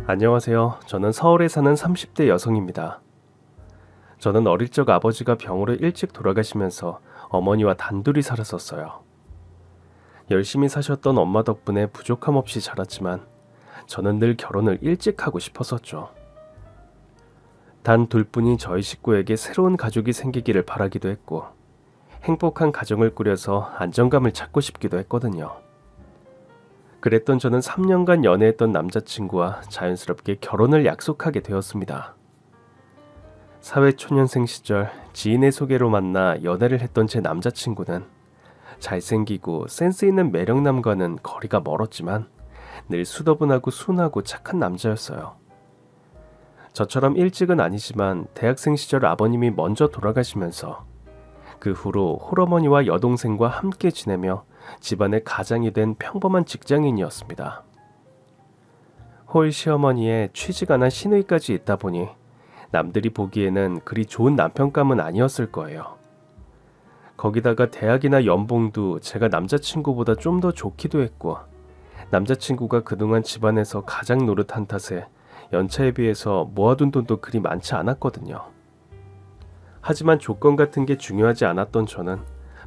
안녕하세요. 저는 서울에 사는 30대 여성입니다. 저는 어릴 적 아버지가 병으로 일찍 돌아가시면서 어머니와 단둘이 살았었어요. 열심히 사셨던 엄마 덕분에 부족함 없이 자랐지만 저는 늘 결혼을 일찍 하고 싶었었죠. 단 둘뿐인 저희 식구에게 새로운 가족이 생기기를 바라기도 했고 행복한 가정을 꾸려서 안정감을 찾고 싶기도 했거든요. 그랬던 저는 3년간 연애했던 남자친구와 자연스럽게 결혼을 약속하게 되었습니다. 사회초년생 시절 지인의 소개로 만나 연애를 했던 제 남자친구는 잘생기고 센스 있는 매력남과는 거리가 멀었지만 늘 수더분하고 순하고 착한 남자였어요. 저처럼 일찍은 아니지만 대학생 시절 아버님이 먼저 돌아가시면서 그 후로 홀어머니와 여동생과 함께 지내며 집안의 가장이 된 평범한 직장인이었습니다. 홀 시어머니의 취직 안 한 시누이까지 있다 보니 남들이 보기에는 그리 좋은 남편감은 아니었을 거예요. 거기다가 대학이나 연봉도 제가 남자친구보다 좀 더 좋기도 했고 남자친구가 그동안 집안에서 가장 노릇한 탓에 연차에 비해서 모아둔 돈도 그리 많지 않았거든요. 하지만 조건 같은 게 중요하지 않았던 저는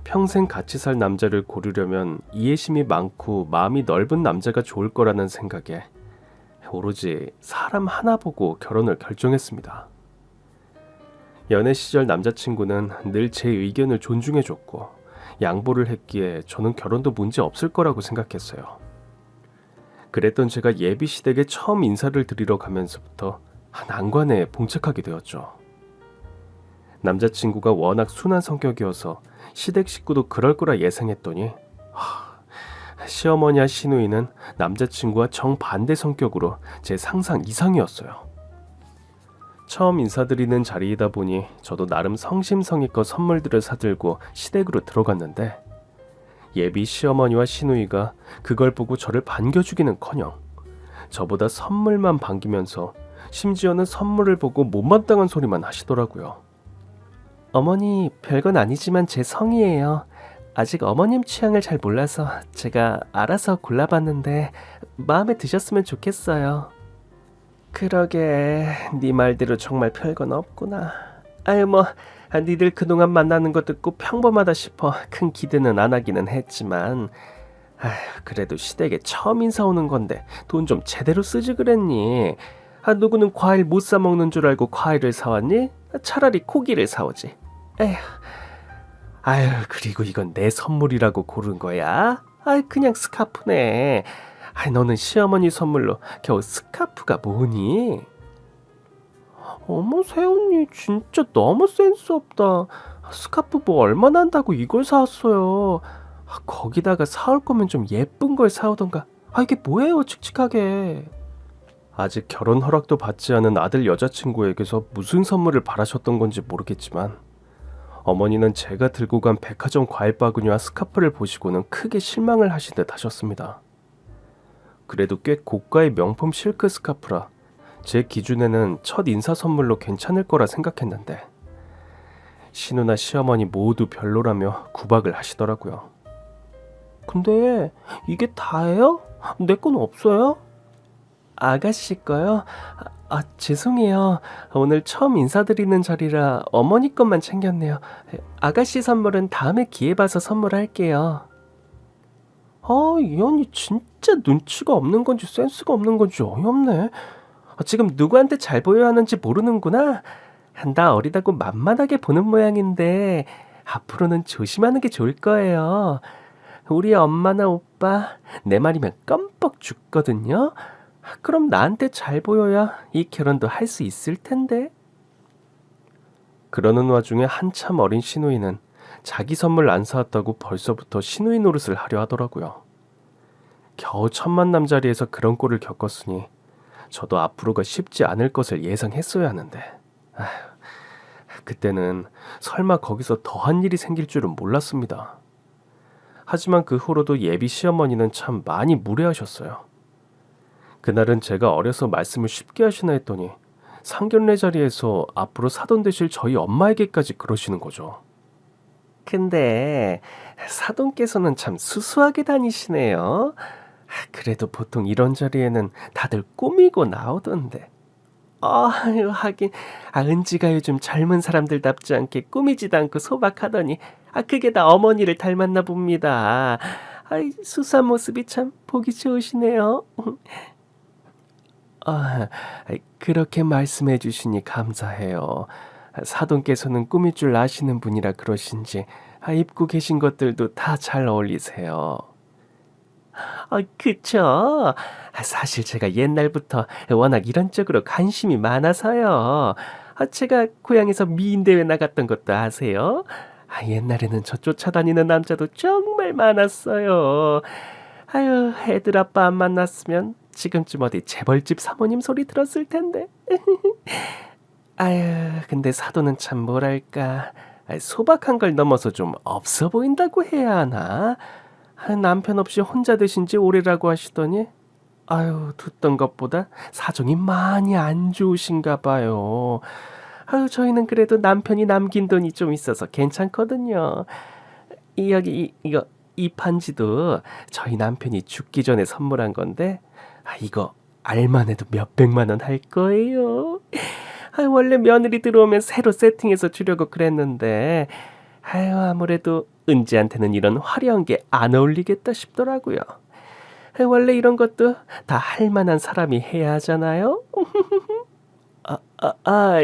평생 같이 살 남자를 고르려면 이해심이 많고 마음이 넓은 남자가 좋을 거라는 생각에 오로지 사람 하나 보고 결혼을 결정했습니다. 연애 시절 남자친구는 늘 제 의견을 존중해줬고 양보를 했기에 저는 결혼도 문제 없을 거라고 생각했어요. 그랬던 제가 예비시댁에 처음 인사를 드리러 가면서부터 난관에 봉착하게 되었죠. 남자친구가 워낙 순한 성격이어서 시댁 식구도 그럴 거라 예상했더니 시어머니와 시누이는 남자친구와 정반대 성격으로 제 상상 이상이었어요. 처음 인사드리는 자리이다 보니 저도 나름 성심성의껏 선물들을 사들고 시댁으로 들어갔는데 예비 시어머니와 시누이가 그걸 보고 저를 반겨주기는커녕 저보다 선물만 반기면서 심지어는 선물을 보고 못마땅한 소리만 하시더라고요. 어머니, 별건 아니지만 제 성이에요. 아직 어머님 취향을 잘 몰라서 제가 알아서 골라봤는데 마음에 드셨으면 좋겠어요. 그러게, 네 말대로 정말 별건 없구나. 아유 니들 그동안 만나는 거 듣고 평범하다 싶어 큰 기대는 안 하기는 했지만 그래도 시댁에 처음 인사 오는 건데 돈 좀 제대로 쓰지 그랬니? 누구는 과일 못 사 먹는 줄 알고 과일을 사왔니? 차라리 고기를 사오지. 그리고 이건 내 선물이라고 고른 거야? 그냥 스카프네. 너는 시어머니 선물로 겨우 스카프가 뭐니? 어머, 새언니 진짜 너무 센스 없다. 스카프 뭐 얼마나 한다고 이걸 사왔어요. 거기다가 사올 거면 좀 예쁜 걸 사오던가. 이게 뭐예요, 칙칙하게. 아직 결혼 허락도 받지 않은 아들 여자친구에게서 무슨 선물을 바라셨던 건지 모르겠지만 어머니는 제가 들고 간 백화점 과일 바구니와 스카프를 보시고는 크게 실망을 하신 듯 하셨습니다. 그래도 꽤 고가의 명품 실크 스카프라 제 기준에는 첫 인사 선물로 괜찮을 거라 생각했는데 시누나 시어머니 모두 별로라며 구박을 하시더라고요. 근데 이게 다예요? 내 건 없어요? 아가씨 거요? 죄송해요. 오늘 처음 인사드리는 자리라 어머니 것만 챙겼네요. 아가씨 선물은 다음에 기회 봐서 선물할게요. 이 언니 진짜 눈치가 없는 건지 센스가 없는 건지 어이없네. 지금 누구한테 잘 보여야 하는지 모르는구나. 나 어리다고 만만하게 보는 모양인데 앞으로는 조심하는 게 좋을 거예요. 우리 엄마나 오빠 내 말이면 껌뻑 죽거든요. 그럼 나한테 잘 보여야 이 결혼도 할 수 있을 텐데. 그러는 와중에 한참 어린 시누이는 자기 선물 안 사왔다고 벌써부터 시누이 노릇을 하려 하더라고요. 겨우 첫 만남 자리에서 그런 꼴을 겪었으니 저도 앞으로가 쉽지 않을 것을 예상했어야 하는데 그때는 설마 거기서 더한 일이 생길 줄은 몰랐습니다. 하지만 그 후로도 예비 시어머니는 참 많이 무례하셨어요. 그날은 제가 어려서 말씀을 쉽게 하시나 했더니 상견례 자리에서 앞으로 사돈 되실 저희 엄마에게까지 그러시는 거죠. 근데 사돈께서는 참 수수하게 다니시네요. 그래도 보통 이런 자리에는 다들 꾸미고 나오던데. 아유, 하긴 은지가 요즘 젊은 사람들답지 않게 꾸미지도 않고 소박하더니 그게 다 어머니를 닮았나 봅니다. 수수한 모습이 참 보기 좋으시네요. 그렇게 말씀해 주시니 감사해요. 사돈께서는 꾸밀 줄 아시는 분이라 그러신지 입고 계신 것들도 다 잘 어울리세요. 그쵸. 사실 제가 옛날부터 워낙 이런 쪽으로 관심이 많아서요. 제가 고향에서 미인대회 나갔던 것도 아세요? 옛날에는 저 쫓아다니는 남자도 정말 많았어요. 아유, 애들 아빠 안 만났으면 지금쯤 어디 재벌집 사모님 소리 들었을 텐데. 아유, 근데 사도는 참 뭐랄까. 소박한 걸 넘어서 좀 없어 보인다고 해야 하나? 남편 없이 혼자 되신 지 오래라고 하시더니 아유, 듣던 것보다 사정이 많이 안 좋으신가 봐요. 저희는 그래도 남편이 남긴 돈이 좀 있어서 괜찮거든요. 이거 이 반지도 저희 남편이 죽기 전에 선물한 건데 이거 알만 해도 몇백만 원 할 거예요. 원래 며느리 들어오면 새로 세팅해서 주려고 그랬는데 아무래도 은지한테는 이런 화려한 게 안 어울리겠다 싶더라고요. 원래 이런 것도 다 할 만한 사람이 해야 하잖아요.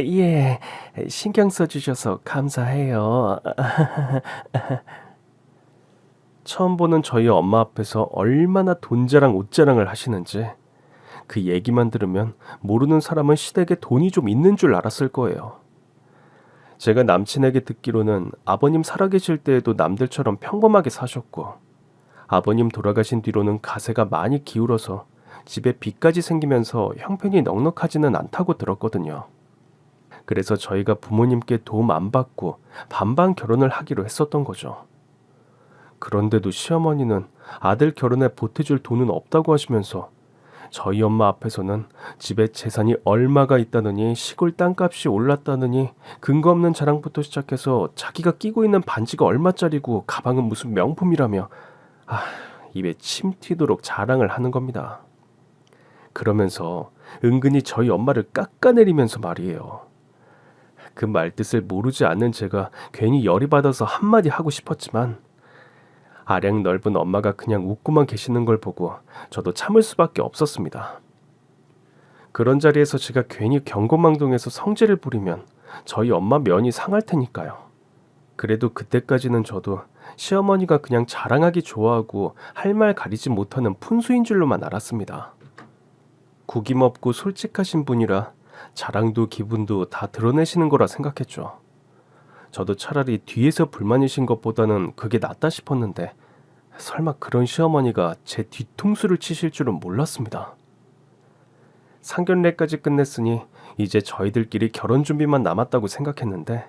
예. 신경 써주셔서 감사해요. 처음 보는 저희 엄마 앞에서 얼마나 돈 자랑, 옷 자랑을 하시는지 그 얘기만 들으면 모르는 사람은 시댁에 돈이 좀 있는 줄 알았을 거예요. 제가 남친에게 듣기로는 아버님 살아계실 때에도 남들처럼 평범하게 사셨고 아버님 돌아가신 뒤로는 가세가 많이 기울어서 집에 빚까지 생기면서 형편이 넉넉하지는 않다고 들었거든요. 그래서 저희가 부모님께 도움 안 받고 반반 결혼을 하기로 했었던 거죠. 그런데도 시어머니는 아들 결혼에 보태줄 돈은 없다고 하시면서 저희 엄마 앞에서는 집에 재산이 얼마가 있다느니 시골 땅값이 올랐다느니 근거 없는 자랑부터 시작해서 자기가 끼고 있는 반지가 얼마짜리고 가방은 무슨 명품이라며 입에 침 튀도록 자랑을 하는 겁니다. 그러면서 은근히 저희 엄마를 깎아내리면서 말이에요. 그 말뜻을 모르지 않는 제가 괜히 열이 받아서 한마디 하고 싶었지만 아량 넓은 엄마가 그냥 웃고만 계시는 걸 보고 저도 참을 수밖에 없었습니다. 그런 자리에서 제가 괜히 경고망동해서 성질을 부리면 저희 엄마 면이 상할 테니까요. 그래도 그때까지는 저도 시어머니가 그냥 자랑하기 좋아하고 할 말 가리지 못하는 푼수인 줄로만 알았습니다. 구김없고 솔직하신 분이라 자랑도 기분도 다 드러내시는 거라 생각했죠. 저도 차라리 뒤에서 불만이신 것보다는 그게 낫다 싶었는데 설마 그런 시어머니가 제 뒤통수를 치실 줄은 몰랐습니다. 상견례까지 끝냈으니 이제 저희들끼리 결혼 준비만 남았다고 생각했는데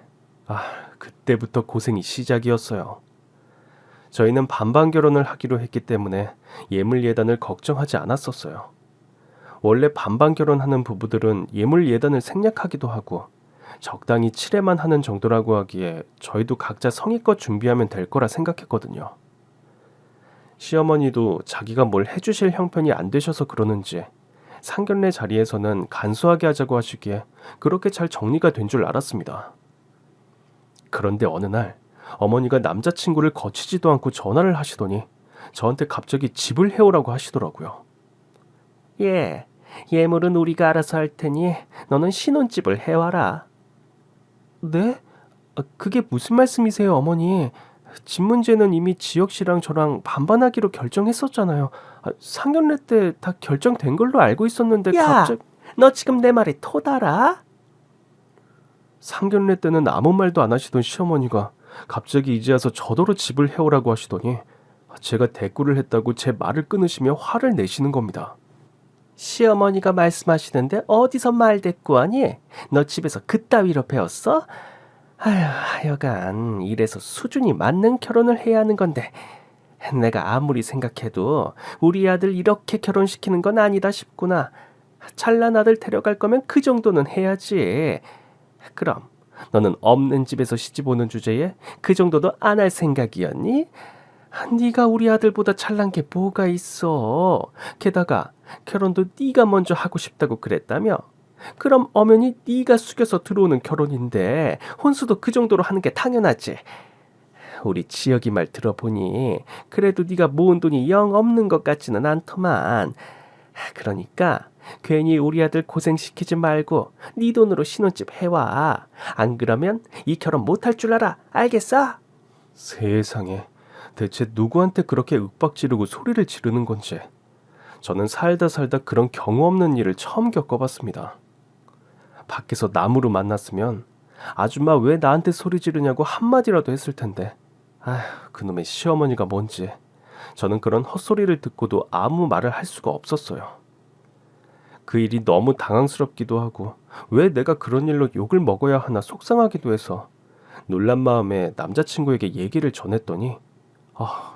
그때부터 고생이 시작이었어요. 저희는 반반 결혼을 하기로 했기 때문에 예물 예단을 걱정하지 않았었어요. 원래 반반 결혼하는 부부들은 예물 예단을 생략하기도 하고 적당히 칠해만 하는 정도라고 하기에 저희도 각자 성의껏 준비하면 될 거라 생각했거든요. 시어머니도 자기가 뭘 해주실 형편이 안 되셔서 그러는지 상견례 자리에서는 간소하게 하자고 하시기에 그렇게 잘 정리가 된 줄 알았습니다. 그런데 어느 날 어머니가 남자친구를 거치지도 않고 전화를 하시더니 저한테 갑자기 집을 해오라고 하시더라고요. 예물은 우리가 알아서 할 테니 너는 신혼집을 해와라. 네? 그게 무슨 말씀이세요, 어머니? 집 문제는 이미 지혁 씨랑 저랑 반반하기로 결정했었잖아요. 상견례 때 다 결정된 걸로 알고 있었는데 갑자기... 너 지금 내 말에 토달아? 상견례 때는 아무 말도 안 하시던 시어머니가 갑자기 이제 와서 저더러 집을 해오라고 하시더니 제가 대꾸를 했다고 제 말을 끊으시며 화를 내시는 겁니다. 시어머니가 말씀하시는데 어디서 말대꾸하니? 너 집에서 그따위로 배웠어? 하여간 이래서 수준이 맞는 결혼을 해야 하는 건데 내가 아무리 생각해도 우리 아들 이렇게 결혼시키는 건 아니다 싶구나. 잘난 아들 데려갈 거면 그 정도는 해야지. 그럼 너는 없는 집에서 시집 오는 주제에 그 정도도 안 할 생각이었니? 네가 우리 아들보다 잘난 게 뭐가 있어. 게다가 결혼도 네가 먼저 하고 싶다고 그랬다며. 그럼 엄연히 네가 숙여서 들어오는 결혼인데 혼수도 그 정도로 하는 게 당연하지. 우리 지혁이 말 들어보니 그래도 네가 모은 돈이 영 없는 것 같지는 않더만. 그러니까 괜히 우리 아들 고생시키지 말고 네 돈으로 신혼집 해와. 안 그러면 이 결혼 못할 줄 알아. 알겠어? 세상에, 대체 누구한테 그렇게 윽박 지르고 소리를 지르는 건지. 저는 살다 살다 그런 경우 없는 일을 처음 겪어봤습니다. 밖에서 남으로 만났으면 아줌마 왜 나한테 소리 지르냐고 한마디라도 했을 텐데. 아휴, 그놈의 시어머니가 뭔지. 저는 그런 헛소리를 듣고도 아무 말을 할 수가 없었어요. 그 일이 너무 당황스럽기도 하고 왜 내가 그런 일로 욕을 먹어야 하나 속상하기도 해서 놀란 마음에 남자친구에게 얘기를 전했더니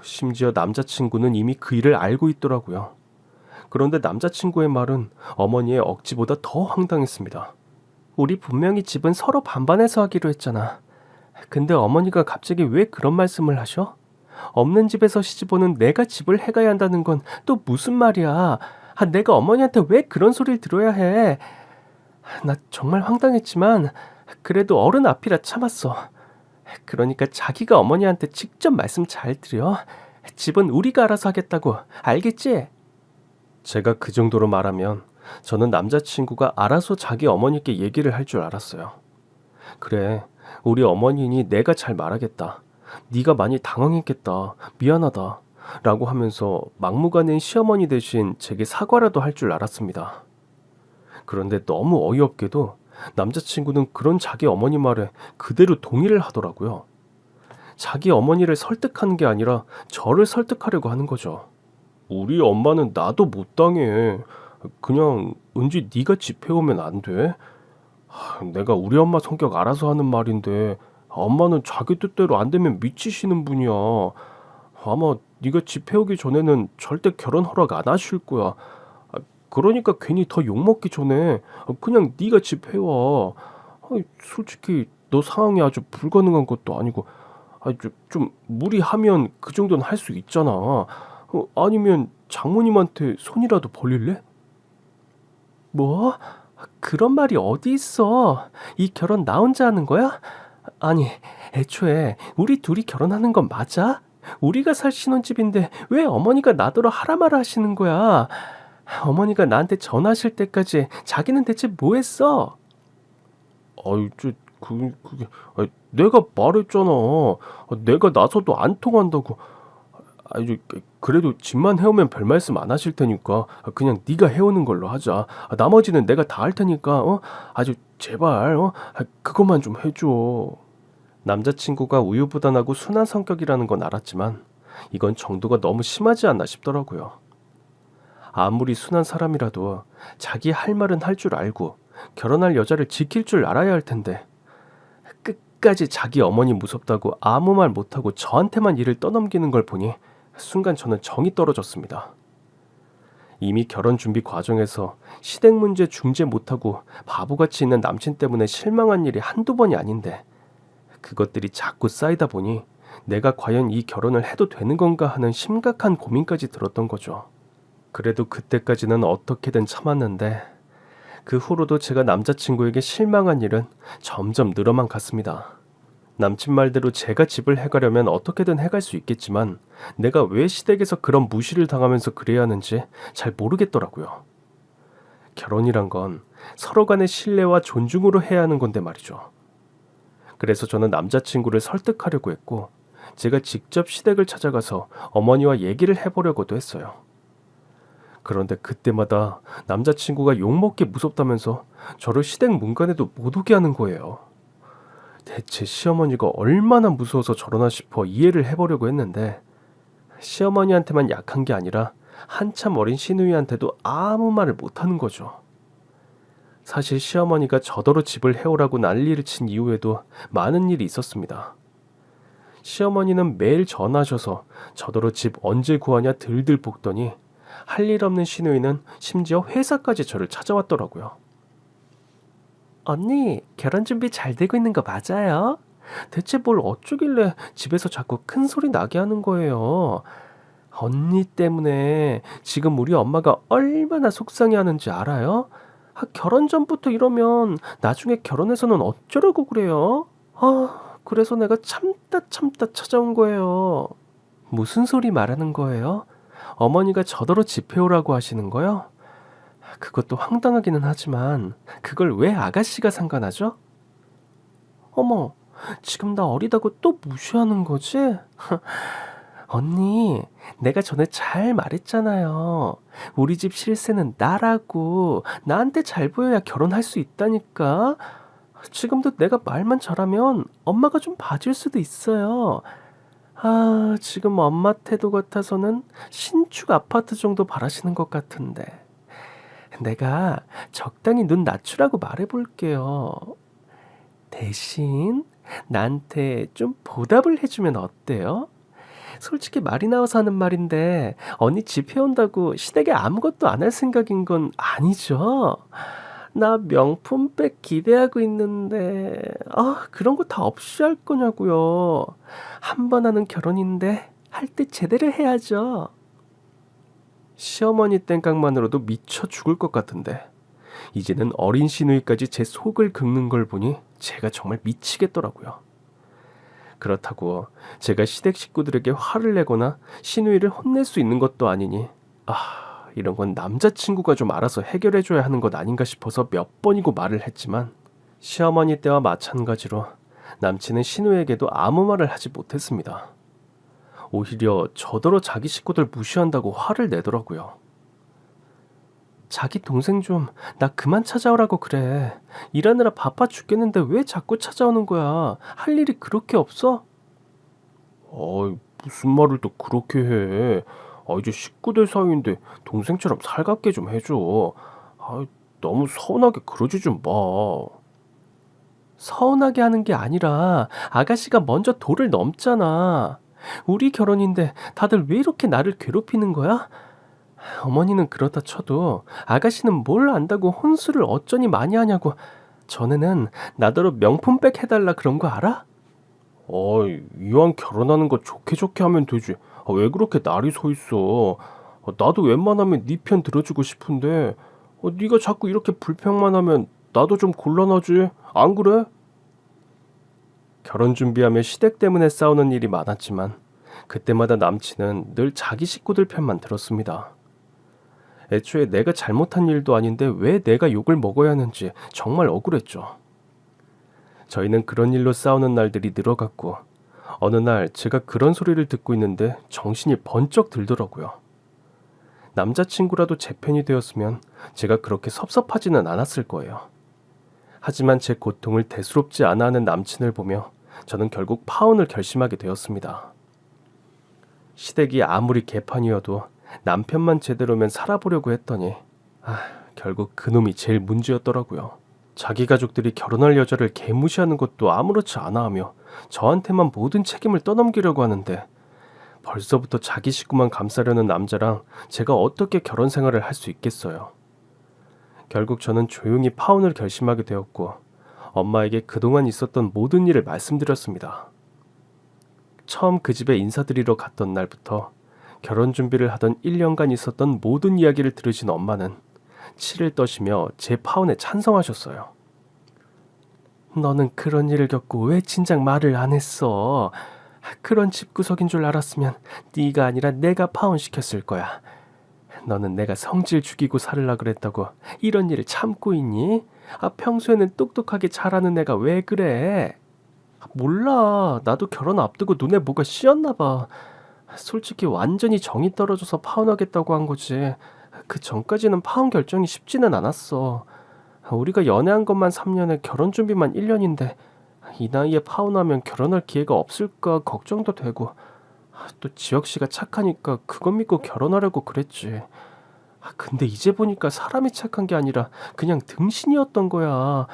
심지어 남자친구는 이미 그 일을 알고 있더라고요. 그런데 남자친구의 말은 어머니의 억지보다 더 황당했습니다. 우리 분명히 집은 서로 반반해서 하기로 했잖아. 근데 어머니가 갑자기 왜 그런 말씀을 하셔? 없는 집에서 시집오는 내가 집을 해가야 한다는 건 또 무슨 말이야? 내가 어머니한테 왜 그런 소리를 들어야 해? 나 정말 황당했지만 그래도 어른 앞이라 참았어. 그러니까 자기가 어머니한테 직접 말씀 잘 드려. 집은 우리가 알아서 하겠다고. 알겠지? 제가 그 정도로 말하면 저는 남자친구가 알아서 자기 어머니께 얘기를 할 줄 알았어요. 그래, 우리 어머니니 내가 잘 말하겠다. 네가 많이 당황했겠다. 미안하다. 라고 하면서 막무가내인 시어머니 대신 제게 사과라도 할 줄 알았습니다. 그런데 너무 어이없게도 남자친구는 그런 자기 어머니 말에 그대로 동의를 하더라고요. 자기 어머니를 설득하는 게 아니라 저를 설득하려고 하는 거죠. 우리 엄마는 나도 못 당해. 그냥 은지 네가 집 해오면 안 돼? 내가 우리 엄마 성격 알아서 하는 말인데 엄마는 자기 뜻대로 안 되면 미치시는 분이야. 아마 네가 집 해오기 전에는 절대 결혼 허락 안 하실 거야. 그러니까 괜히 더 욕먹기 전에 그냥 네가 집 해와. 솔직히 너 상황이 아주 불가능한 것도 아니고 좀 무리하면 그 정도는 할 수 있잖아. 아니면 장모님한테 손이라도 벌릴래? 뭐? 그런 말이 어디 있어? 이 결혼 나 혼자 하는 거야? 아니, 애초에 우리 둘이 결혼하는 건 맞아? 우리가 살 신혼집인데 왜 어머니가 나더러 하라 마라 하시는 거야? 어머니가 나한테 전화하실 때까지 자기는 대체 뭐 했어? 그게, 내가 말했잖아. 내가 나서도 안 통한다고. 그래도 집만 해오면 별 말씀 안 하실 테니까 그냥 네가 해오는 걸로 하자. 나머지는 내가 다 할 테니까 아주 제발 그것만 좀 해줘. 남자친구가 우유부단하고 순한 성격이라는 건 알았지만 이건 정도가 너무 심하지 않나 싶더라고요. 아무리 순한 사람이라도 자기 할 말은 할 줄 알고 결혼할 여자를 지킬 줄 알아야 할 텐데 끝까지 자기 어머니 무섭다고 아무 말 못하고 저한테만 일을 떠넘기는 걸 보니 순간 저는 정이 떨어졌습니다. 이미 결혼 준비 과정에서 시댁 문제 중재 못하고 바보같이 있는 남친 때문에 실망한 일이 한두 번이 아닌데 그것들이 자꾸 쌓이다 보니 내가 과연 이 결혼을 해도 되는 건가 하는 심각한 고민까지 들었던 거죠. 그래도 그때까지는 어떻게든 참았는데 그 후로도 제가 남자친구에게 실망한 일은 점점 늘어만 갔습니다. 남친 말대로 제가 집을 해가려면 어떻게든 해갈 수 있겠지만 내가 왜 시댁에서 그런 무시를 당하면서 그래야 하는지 잘 모르겠더라고요. 결혼이란 건 서로 간의 신뢰와 존중으로 해야 하는 건데 말이죠. 그래서 저는 남자친구를 설득하려고 했고 제가 직접 시댁을 찾아가서 어머니와 얘기를 해보려고도 했어요. 그런데 그때마다 남자친구가 욕먹기 무섭다면서 저를 시댁 문간에도 못 오게 하는 거예요. 대체 시어머니가 얼마나 무서워서 저러나 싶어 이해를 해보려고 했는데 시어머니한테만 약한 게 아니라 한참 어린 시누이한테도 아무 말을 못하는 거죠. 사실 시어머니가 저더러 집을 해오라고 난리를 친 이후에도 많은 일이 있었습니다. 시어머니는 매일 전화하셔서 저더러 집 언제 구하냐 들들 볶더니 할 일 없는 시누이는 심지어 회사까지 저를 찾아왔더라고요. 언니, 결혼 준비 잘 되고 있는 거 맞아요? 대체 뭘 어쩌길래 집에서 자꾸 큰 소리 나게 하는 거예요. 언니 때문에 지금 우리 엄마가 얼마나 속상해하는지 알아요? 결혼 전부터 이러면 나중에 결혼해서는 어쩌려고 그래요? 그래서 내가 참다 참다 찾아온 거예요. 무슨 소리 말하는 거예요? 어머니가 저더러 집해오라고 하시는 거요? 그것도 황당하기는 하지만 그걸 왜 아가씨가 상관하죠? 어머, 지금 나 어리다고 또 무시하는 거지? 언니, 내가 전에 잘 말했잖아요. 우리 집 실세는 나라고. 나한테 잘 보여야 결혼할 수 있다니까. 지금도 내가 말만 잘하면 엄마가 좀 봐줄 수도 있어요. 지금 엄마 태도 같아서는 신축 아파트 정도 바라시는 것 같은데. 내가 적당히 눈 낮추라고 말해볼게요. 대신 나한테 좀 보답을 해주면 어때요? 솔직히 말이 나와서 하는 말인데 언니 집 해온다고 시댁에 아무것도 안 할 생각인 건 아니죠? 나 명품백 기대하고 있는데 그런 거 다 없이 할 거냐고요. 한 번 하는 결혼인데 할 때 제대로 해야죠. 시어머니 땡깡만으로도 미쳐 죽을 것 같은데 이제는 어린 시누이까지 제 속을 긁는 걸 보니 제가 정말 미치겠더라고요. 그렇다고 제가 시댁 식구들에게 화를 내거나 시누이를 혼낼 수 있는 것도 아니니 이런 건 남자친구가 좀 알아서 해결해줘야 하는 것 아닌가 싶어서 몇 번이고 말을 했지만 시어머니 때와 마찬가지로 남친은 시누이에게도 아무 말을 하지 못했습니다. 오히려 저더러 자기 식구들 무시한다고 화를 내더라고요. 자기 동생 좀 나 그만 찾아오라고 그래. 일하느라 바빠 죽겠는데 왜 자꾸 찾아오는 거야? 할 일이 그렇게 없어? 무슨 말을 또 그렇게 해. 이제 식구들 사이인데 동생처럼 살갑게 좀 해줘. 너무 서운하게 그러지 좀 마. 서운하게 하는 게 아니라 아가씨가 먼저 도를 넘잖아. 우리 결혼인데 다들 왜 이렇게 나를 괴롭히는 거야? 어머니는 그렇다 쳐도 아가씨는 뭘 안다고 혼수를 어쩌니 많이 하냐고. 전에는 나더러 명품백 해달라 그런 거 알아? 이왕 결혼하는 거 좋게 좋게 하면 되지. 왜 그렇게 날이 서 있어. 나도 웬만하면 네 편 들어주고 싶은데 네가 자꾸 이렇게 불평만 하면 나도 좀 곤란하지. 안 그래? 결혼 준비하며 시댁 때문에 싸우는 일이 많았지만 그때마다 남친은 늘 자기 식구들 편만 들었습니다. 애초에 내가 잘못한 일도 아닌데 왜 내가 욕을 먹어야 하는지 정말 억울했죠. 저희는 그런 일로 싸우는 날들이 늘어갔고 어느 날 제가 그런 소리를 듣고 있는데 정신이 번쩍 들더라고요. 남자친구라도 제 편이 되었으면 제가 그렇게 섭섭하지는 않았을 거예요. 하지만 제 고통을 대수롭지 않아 하는 남친을 보며 저는 결국 파혼을 결심하게 되었습니다. 시댁이 아무리 개판이어도 남편만 제대로면 살아보려고 했더니 결국 그놈이 제일 문제였더라고요. 자기 가족들이 결혼할 여자를 개무시하는 것도 아무렇지 않아 하며 저한테만 모든 책임을 떠넘기려고 하는데 벌써부터 자기 식구만 감싸려는 남자랑 제가 어떻게 결혼 생활을 할 수 있겠어요. 결국 저는 조용히 파혼을 결심하게 되었고 엄마에게 그동안 있었던 모든 일을 말씀드렸습니다. 처음 그 집에 인사드리러 갔던 날부터 결혼 준비를 하던 1년간 있었던 모든 이야기를 들으신 엄마는 치를 떠시며 제 파혼에 찬성하셨어요. 너는 그런 일을 겪고 왜 진작 말을 안 했어? 그런 집구석인 줄 알았으면 네가 아니라 내가 파혼시켰을 거야. 너는 내가 성질 죽이고 살으려 그랬다고 이런 일을 참고 있니? 평소에는 똑똑하게 잘하는 애가 왜 그래? 몰라. 나도 결혼 앞두고 눈에 뭐가 씌었나 봐. 솔직히 완전히 정이 떨어져서 파혼하겠다고 한 거지. 그 전까지는 파혼 결정이 쉽지는 않았어. 우리가 연애한 것만 3년에 결혼 준비만 1년인데 이 나이에 파혼하면 결혼할 기회가 없을까 걱정도 되고 또 지혁씨가 착하니까 그것 믿고 결혼하려고 그랬지. 근데 이제 보니까 사람이 착한 게 아니라 그냥 등신이었던 거야.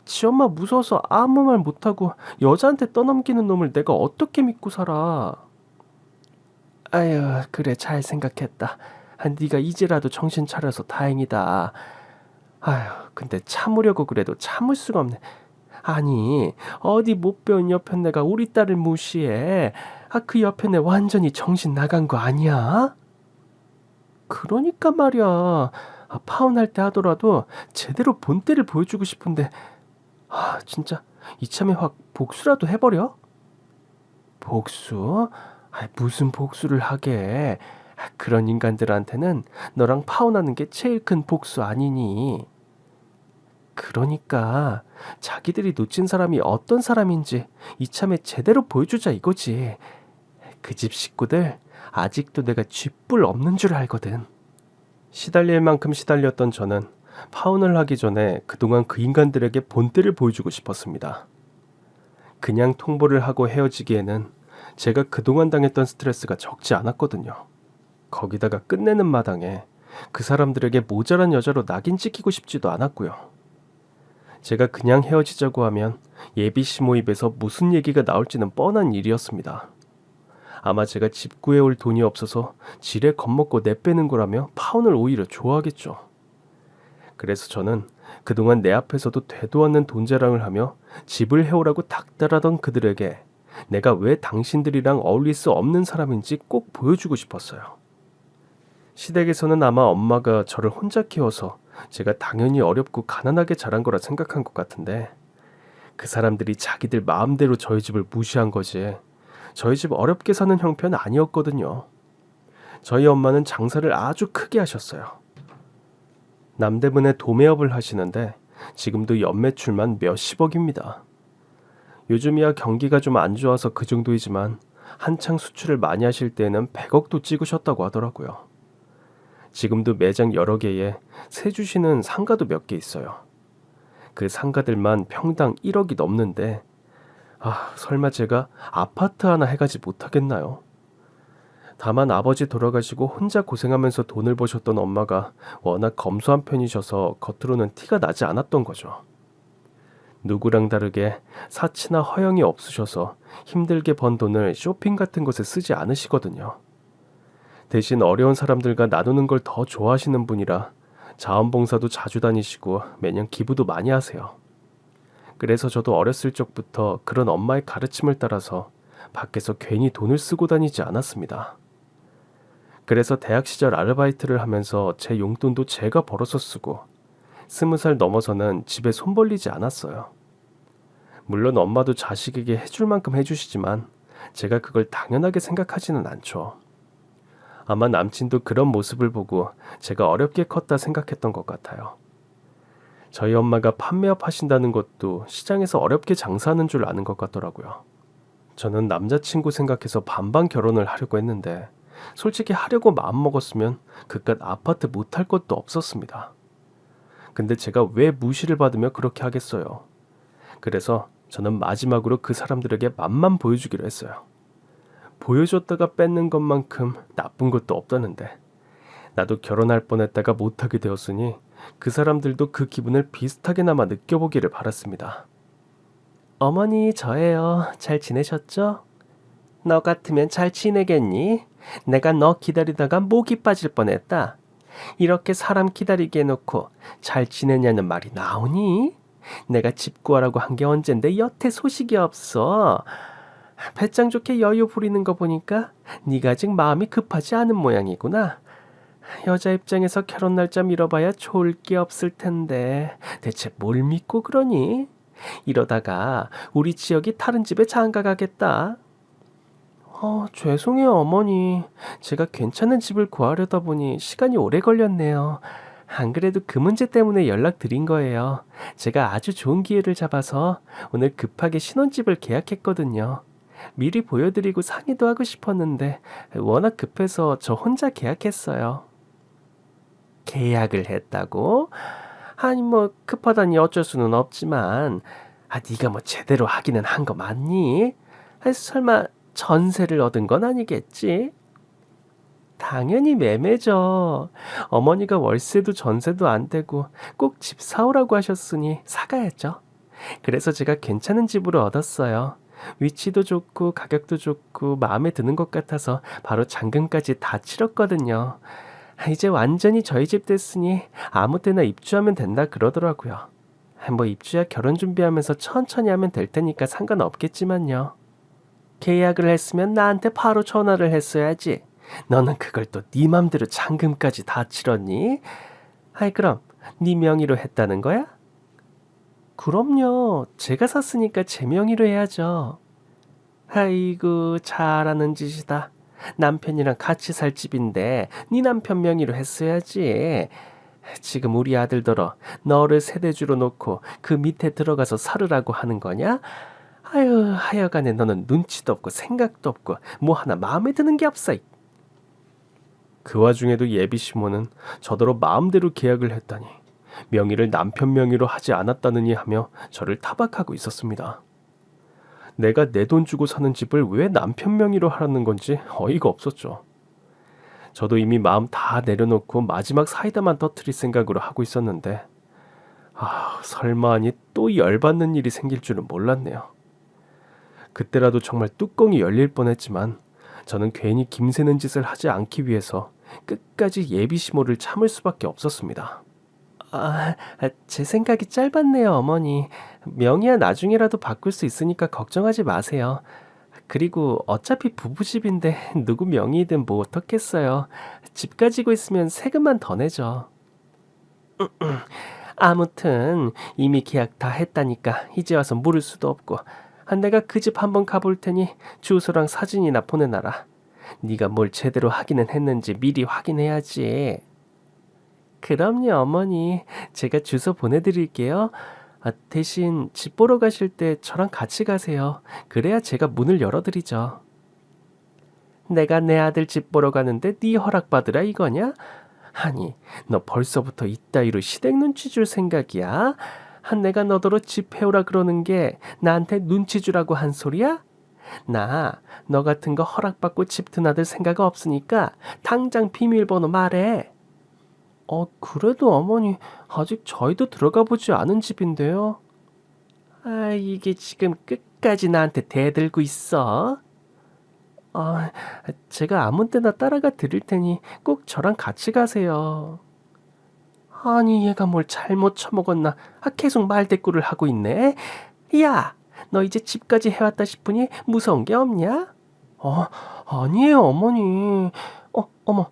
지엄마 무서워서 아무 말 못하고 여자한테 떠넘기는 놈을 내가 어떻게 믿고 살아. 아유, 그래, 잘 생각했다. 네가 이제라도 정신 차려서 다행이다. 아유, 근데 참으려고 그래도 참을 수가 없네. 아니, 어디 못 배운 여편네가 우리 딸을 무시해. 그 여편네 완전히 정신 나간 거 아니야? 그러니까 말이야. 파혼할 때 하더라도 제대로 본때를 보여주고 싶은데, 진짜 이참에 확 복수라도 해버려? 복수? 무슨 복수를 하게. 그런 인간들한테는 너랑 파혼하는 게 제일 큰 복수 아니니. 그러니까 자기들이 놓친 사람이 어떤 사람인지 이참에 제대로 보여주자 이거지. 그 집 식구들 아직도 내가 쥐뿔 없는 줄 알거든. 시달릴 만큼 시달렸던 저는 파혼을 하기 전에 그동안 그 인간들에게 본때를 보여주고 싶었습니다. 그냥 통보를 하고 헤어지기에는 제가 그동안 당했던 스트레스가 적지 않았거든요. 거기다가 끝내는 마당에 그 사람들에게 모자란 여자로 낙인 찍히고 싶지도 않았고요. 제가 그냥 헤어지자고 하면 예비 시모입에서 무슨 얘기가 나올지는 뻔한 일이었습니다. 아마 제가 집 구해올 돈이 없어서 지레 겁먹고 내빼는 거라며 파혼을 오히려 좋아하겠죠. 그래서 저는 그동안 내 앞에서도 되도 않는 돈 자랑을 하며 집을 해오라고 닥달하던 그들에게 내가 왜 당신들이랑 어울릴 수 없는 사람인지 꼭 보여주고 싶었어요. 시댁에서는 아마 엄마가 저를 혼자 키워서 제가 당연히 어렵고 가난하게 자란 거라 생각한 것 같은데, 그 사람들이 자기들 마음대로 저희 집을 무시한 거지 저희 집 어렵게 사는 형편은 아니었거든요. 저희 엄마는 장사를 아주 크게 하셨어요. 남대문에 도매업을 하시는데 지금도 연매출만 몇십억입니다. 요즘이야 경기가 좀 안 좋아서 그 정도이지만 한창 수출을 많이 하실 때에는 100억도 찍으셨다고 하더라고요. 지금도 매장 여러 개에 세 주시는 상가도 몇 개 있어요. 그 상가들만 평당 1억이 넘는데 설마 제가 아파트 하나 해가지 못하겠나요? 다만 아버지 돌아가시고 혼자 고생하면서 돈을 버셨던 엄마가 워낙 검소한 편이셔서 겉으로는 티가 나지 않았던 거죠. 누구랑 다르게 사치나 허영이 없으셔서 힘들게 번 돈을 쇼핑 같은 곳에 쓰지 않으시거든요. 대신 어려운 사람들과 나누는 걸 더 좋아하시는 분이라 자원봉사도 자주 다니시고 매년 기부도 많이 하세요. 그래서 저도 어렸을 적부터 그런 엄마의 가르침을 따라서 밖에서 괜히 돈을 쓰고 다니지 않았습니다. 그래서 대학 시절 아르바이트를 하면서 제 용돈도 제가 벌어서 쓰고 20살 넘어서는 집에 손 벌리지 않았어요. 물론 엄마도 자식에게 해줄 만큼 해주시지만 제가 그걸 당연하게 생각하지는 않죠. 아마 남친도 그런 모습을 보고 제가 어렵게 컸다 생각했던 것 같아요. 저희 엄마가 판매업 하신다는 것도 시장에서 어렵게 장사하는 줄 아는 것 같더라고요. 저는 남자친구 생각해서 반반 결혼을 하려고 했는데 솔직히 하려고 마음먹었으면 그깟 아파트 못할 것도 없었습니다. 근데 제가 왜 무시를 받으며 그렇게 하겠어요. 그래서 저는 마지막으로 그 사람들에게 맛만 보여주기로 했어요. 보여줬다가 뺏는 것만큼 나쁜 것도 없다는데 나도 결혼할 뻔했다가 못하게 되었으니 그 사람들도 그 기분을 비슷하게나마 느껴보기를 바랐습니다. 어머니, 저예요. 잘 지내셨죠? 너 같으면 잘 지내겠니? 내가 너 기다리다가 목이 빠질 뻔했다. 이렇게 사람 기다리게 해놓고 잘 지내냐는 말이 나오니? 내가 집 구하라고 한 게 언젠데 여태 소식이 없어. 배짱 좋게 여유 부리는 거 보니까 네가 아직 마음이 급하지 않은 모양이구나. 여자 입장에서 결혼 날짜 미뤄봐야 좋을 게 없을 텐데 대체 뭘 믿고 그러니? 이러다가 우리 지역이 다른 집에 장가 가겠다. 죄송해요 어머니. 제가 괜찮은 집을 구하려다 보니 시간이 오래 걸렸네요. 안 그래도 그 문제 때문에 연락드린 거예요. 제가 아주 좋은 기회를 잡아서 오늘 급하게 신혼집을 계약했거든요. 미리 보여드리고 상의도 하고 싶었는데 워낙 급해서 저 혼자 계약했어요. 계약을 했다고? 아니 급하다니 어쩔 수는 없지만 네가 제대로 하기는 한 거 맞니? 설마 전세를 얻은 건 아니겠지? 당연히 매매죠. 어머니가 월세도 전세도 안 되고 꼭 집 사오라고 하셨으니 사가야죠. 그래서 제가 괜찮은 집으로 얻었어요. 위치도 좋고 가격도 좋고 마음에 드는 것 같아서 바로 잔금까지 다 치렀거든요. 이제 완전히 저희 집 됐으니 아무 때나 입주하면 된다 그러더라고요. 뭐 입주야 결혼 준비하면서 천천히 하면 될 테니까 상관없겠지만요. 계약을 했으면 나한테 바로 전화를 했어야지. 너는 그걸 또 네 맘대로 잔금까지 다 치렀니? 아이 그럼 네 명의로 했다는 거야? 그럼요. 제가 샀으니까 제 명의로 해야죠. 아이고 잘하는 짓이다. 남편이랑 같이 살 집인데 네 남편 명의로 했어야지. 지금 우리 아들더러 너를 세대주로 놓고 그 밑에 들어가서 살으라고 하는 거냐? 아유 하여간에 너는 눈치도 없고 생각도 없고 뭐 하나 마음에 드는 게 없어. 그 와중에도 예비 시모는 저더러 마음대로 계약을 했다니 명의를 남편 명의로 하지 않았다느니 하며 저를 타박하고 있었습니다. 내가 내 돈 주고 사는 집을 왜 남편 명의로 하라는 건지 어이가 없었죠. 저도 이미 마음 다 내려놓고 마지막 사이다만 터뜨릴 생각으로 하고 있었는데 설마하니 또 열받는 일이 생길 줄은 몰랐네요. 그때라도 정말 뚜껑이 열릴 뻔했지만 저는 괜히 김새는 짓을 하지 않기 위해서 끝까지 예비 시모를 참을 수밖에 없었습니다. 제 생각이 짧았네요, 어머니. 명의야 나중에라도 바꿀 수 있으니까 걱정하지 마세요. 그리고 어차피 부부집인데 누구 명의든 뭐 어떻겠어요. 집 가지고 있으면 세금만 더 내죠. 아무튼 이미 계약 다 했다니까 이제 와서 물을 수도 없고 내가 그 집 한번 가볼 테니 주소랑 사진이나 보내놔라. 네가 뭘 제대로 하기는 했는지 미리 확인해야지. 그럼요, 어머니. 제가 주소 보내드릴게요. 대신 집 보러 가실 때 저랑 같이 가세요. 그래야 제가 문을 열어드리죠. 내가 내 아들 집 보러 가는데 네 허락받으라 이거냐? 아니, 너 벌써부터 이따위로 시댁 눈치 줄 생각이야? 내가 너더러 집 해오라 그러는 게 나한테 눈치 주라고 한 소리야? 나 너 같은 거 허락받고 집 드나들 생각 없으니까 당장 비밀번호 말해. 그래도 어머니 아직 저희도 들어가 보지 않은 집인데요. 이게 지금 끝까지 나한테 대들고 있어. 제가 아무 때나 따라가 드릴 테니 꼭 저랑 같이 가세요. 아니 얘가 뭘 잘못 처먹었나? 계속 말대꾸를 하고 있네. 야, 너 이제 집까지 해왔다 싶으니 무서운 게 없냐? 아니에요 어머니. 어머,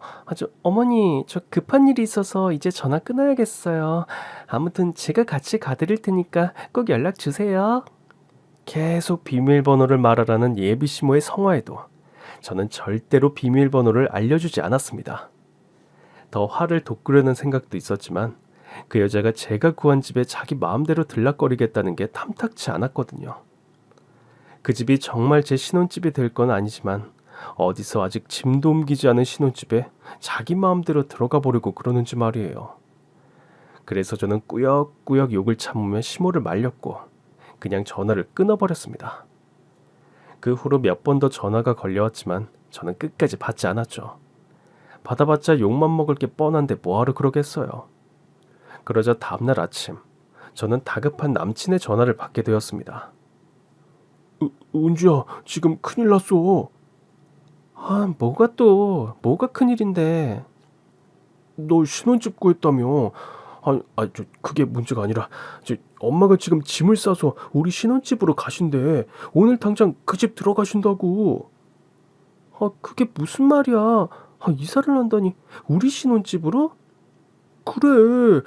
어머니, 저 급한 일이 있어서 이제 전화 끊어야겠어요. 아무튼 제가 같이 가드릴 테니까 꼭 연락 주세요. 계속 비밀번호를 말하라는 예비 시모의 성화에도 저는 절대로 비밀번호를 알려주지 않았습니다. 더 화를 돋구려는 생각도 있었지만 그 여자가 제가 구한 집에 자기 마음대로 들락거리겠다는 게 탐탁치 않았거든요. 그 집이 정말 제 신혼집이 될 건 아니지만 어디서 아직 짐도 옮기지 않은 신혼집에 자기 마음대로 들어가 보려고 그러는지 말이에요. 그래서 저는 꾸역꾸역 욕을 참으며 시모를 말렸고 그냥 전화를 끊어버렸습니다. 그 후로 몇 번 더 전화가 걸려왔지만 저는 끝까지 받지 않았죠. 받아봤자 욕만 먹을 게 뻔한데 뭐하러 그러겠어요. 그러자 다음날 아침 저는 다급한 남친의 전화를 받게 되었습니다. 은주야, 지금 큰일 났어. 뭐가 큰일인데. 너 신혼집 구했다며. 그게 문제가 아니라 엄마가 지금 짐을 싸서 우리 신혼집으로 가신대. 오늘 당장 그 집 들어가신다고. 그게 무슨 말이야. 이사를 한다니 우리 신혼집으로? 그래.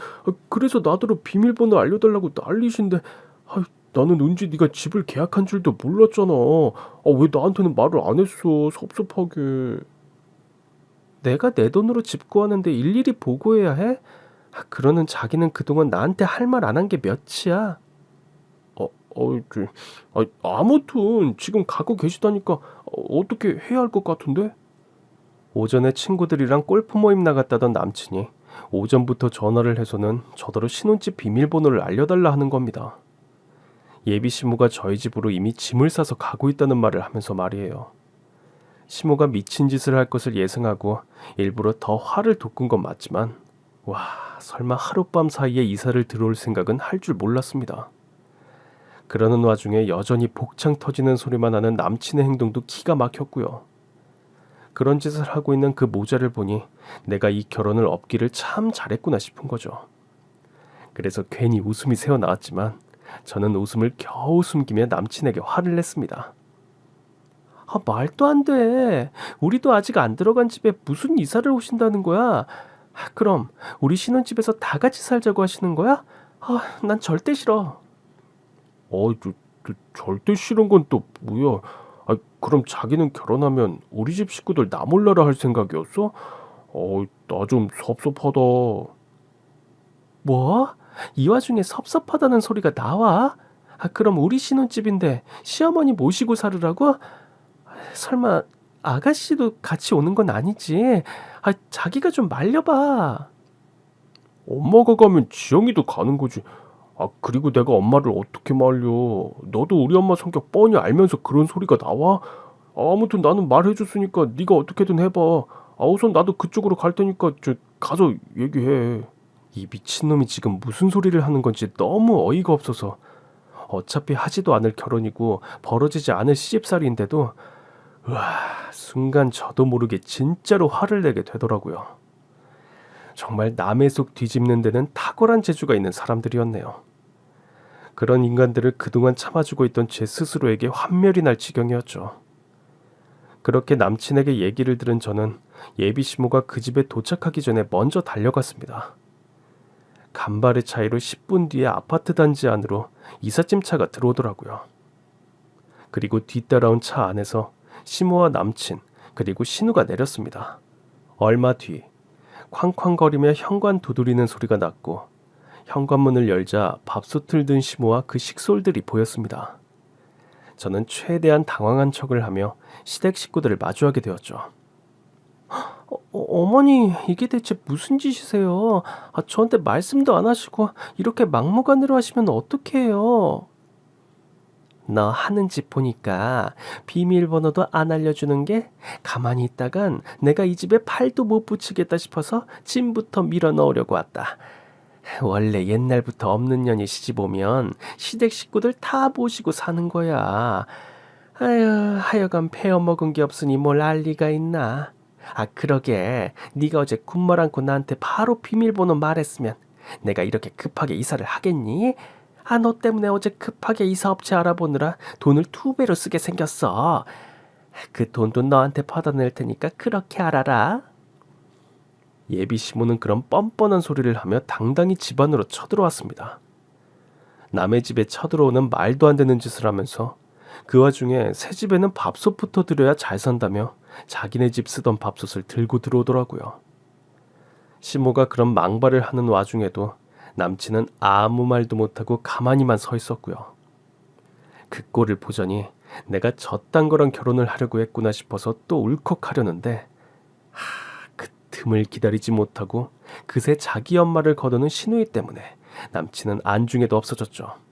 그래서 나더러 비밀번호 알려달라고 난리신데 나는 은지 네가 집을 계약한 줄도 몰랐잖아. 왜 나한테는 말을 안 했어. 섭섭하게. 내가 내 돈으로 집 구하는데 일일이 보고해야 해? 그러는 자기는 그동안 나한테 할 말 안 한 게 몇이야? 아무튼 지금 가고 계시다니까 어떻게 해야 할 것 같은데? 오전에 친구들이랑 골프 모임 나갔다던 남친이 오전부터 전화를 해서는 저더러 신혼집 비밀번호를 알려달라 하는 겁니다. 예비 시모가 저희 집으로 이미 짐을 싸서 가고 있다는 말을 하면서 말이에요. 시모가 미친 짓을 할 것을 예상하고 일부러 더 화를 돋군 건 맞지만 설마 하룻밤 사이에 이사를 들어올 생각은 할 줄 몰랐습니다. 그러는 와중에 여전히 복창 터지는 소리만 하는 남친의 행동도 기가 막혔고요. 그런 짓을 하고 있는 그 모자를 보니 내가 이 결혼을 업기를 참 잘했구나 싶은 거죠. 그래서 괜히 웃음이 새어나왔지만 저는 웃음을 겨우 숨기며 남친에게 화를 냈습니다. 말도 안 돼. 우리도 아직 안 들어간 집에 무슨 이사를 오신다는 거야? 그럼 우리 신혼집에서 다 같이 살자고 하시는 거야? 난 절대 싫어. 절대 싫은 건 또 뭐야? 그럼 자기는 결혼하면 우리 집 식구들 나 몰라라 할 생각이었어? 나 좀 섭섭하다. 뭐? 이 와중에 섭섭하다는 소리가 나와? 그럼 우리 신혼집인데 시어머니 모시고 살으라고? 설마 아가씨도 같이 오는 건 아니지? 자기가 좀 말려봐. 엄마가 가면 지영이도 가는 거지. 그리고 내가 엄마를 어떻게 말려? 너도 우리 엄마 성격 뻔히 알면서 그런 소리가 나와? 아무튼 나는 말해줬으니까 네가 어떻게든 해봐. 우선 나도 그쪽으로 갈 테니까 가서 얘기해. 이 미친놈이 지금 무슨 소리를 하는 건지 너무 어이가 없어서 어차피 하지도 않을 결혼이고 벌어지지 않을 시집살이인데도 순간 저도 모르게 진짜로 화를 내게 되더라고요. 정말 남의 속 뒤집는 데는 탁월한 재주가 있는 사람들이었네요. 그런 인간들을 그동안 참아주고 있던 제 스스로에게 환멸이 날 지경이었죠. 그렇게 남친에게 얘기를 들은 저는 예비 시모가 그 집에 도착하기 전에 먼저 달려갔습니다. 간발의 차이로 10분 뒤에 아파트 단지 안으로 이삿짐 차가 들어오더라고요. 그리고 뒤따라온 차 안에서 시모와 남친 그리고 신우가 내렸습니다. 얼마 뒤 쾅쾅거리며 현관 두드리는 소리가 났고 현관문을 열자 밥솥을 든 시모와 그 식솔들이 보였습니다. 저는 최대한 당황한 척을 하며 시댁 식구들을 마주하게 되었죠. 어머니, 이게 대체 무슨 짓이세요? 저한테 말씀도 안 하시고 이렇게 막무가내로 하시면 어떡해요? 너 하는 짓 보니까 비밀번호도 안 알려주는 게 가만히 있다간 내가 이 집에 팔도 못 붙이겠다 싶어서 짐부터 밀어 넣으려고 왔다. 원래 옛날부터 없는 년이 시집 오면 시댁 식구들 다 모시고 사는 거야. 하여간 베어먹은 게 없으니 뭘 알 리가 있나. 그러게 네가 어제 군말 않고 나한테 바로 비밀번호 말했으면 내가 이렇게 급하게 이사를 하겠니? 너 때문에 어제 급하게 이사업체 알아보느라 돈을 2배로 쓰게 생겼어. 그 돈도 너한테 받아낼 테니까 그렇게 알아라. 예비 시모는 그런 뻔뻔한 소리를 하며 당당히 집 안으로 쳐들어왔습니다. 남의 집에 쳐들어오는 말도 안 되는 짓을 하면서 그 와중에 새 집에는 밥솥부터 드려야 잘 산다며 자기네 집 쓰던 밥솥을 들고 들어오더라고요. 시모가 그런 망발을 하는 와중에도 남친은 아무 말도 못하고 가만히만 서 있었고요. 그 꼴을 보자니 내가 저딴 거랑 결혼을 하려고 했구나 싶어서 또 울컥하려는데 그 틈을 기다리지 못하고 그새 자기 엄마를 거두는 시누이 때문에 남친은 안중에도 없어졌죠.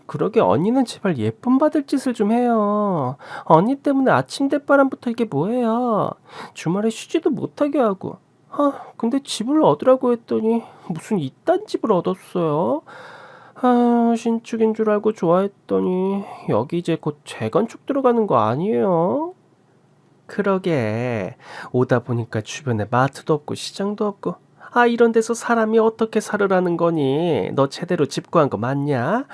그러게 언니는 제발 예쁨 받을 짓을 좀 해요. 언니 때문에 아침 대바람부터 이게 뭐예요. 주말에 쉬지도 못하게 하고. 근데 집을 얻으라고 했더니 무슨 이딴 집을 얻었어요. 신축인 줄 알고 좋아했더니 여기 이제 곧 재건축 들어가는 거 아니에요? 그러게 오다 보니까 주변에 마트도 없고 시장도 없고 이런 데서 사람이 어떻게 살으라는 거니? 너 제대로 집 구한 거 맞냐?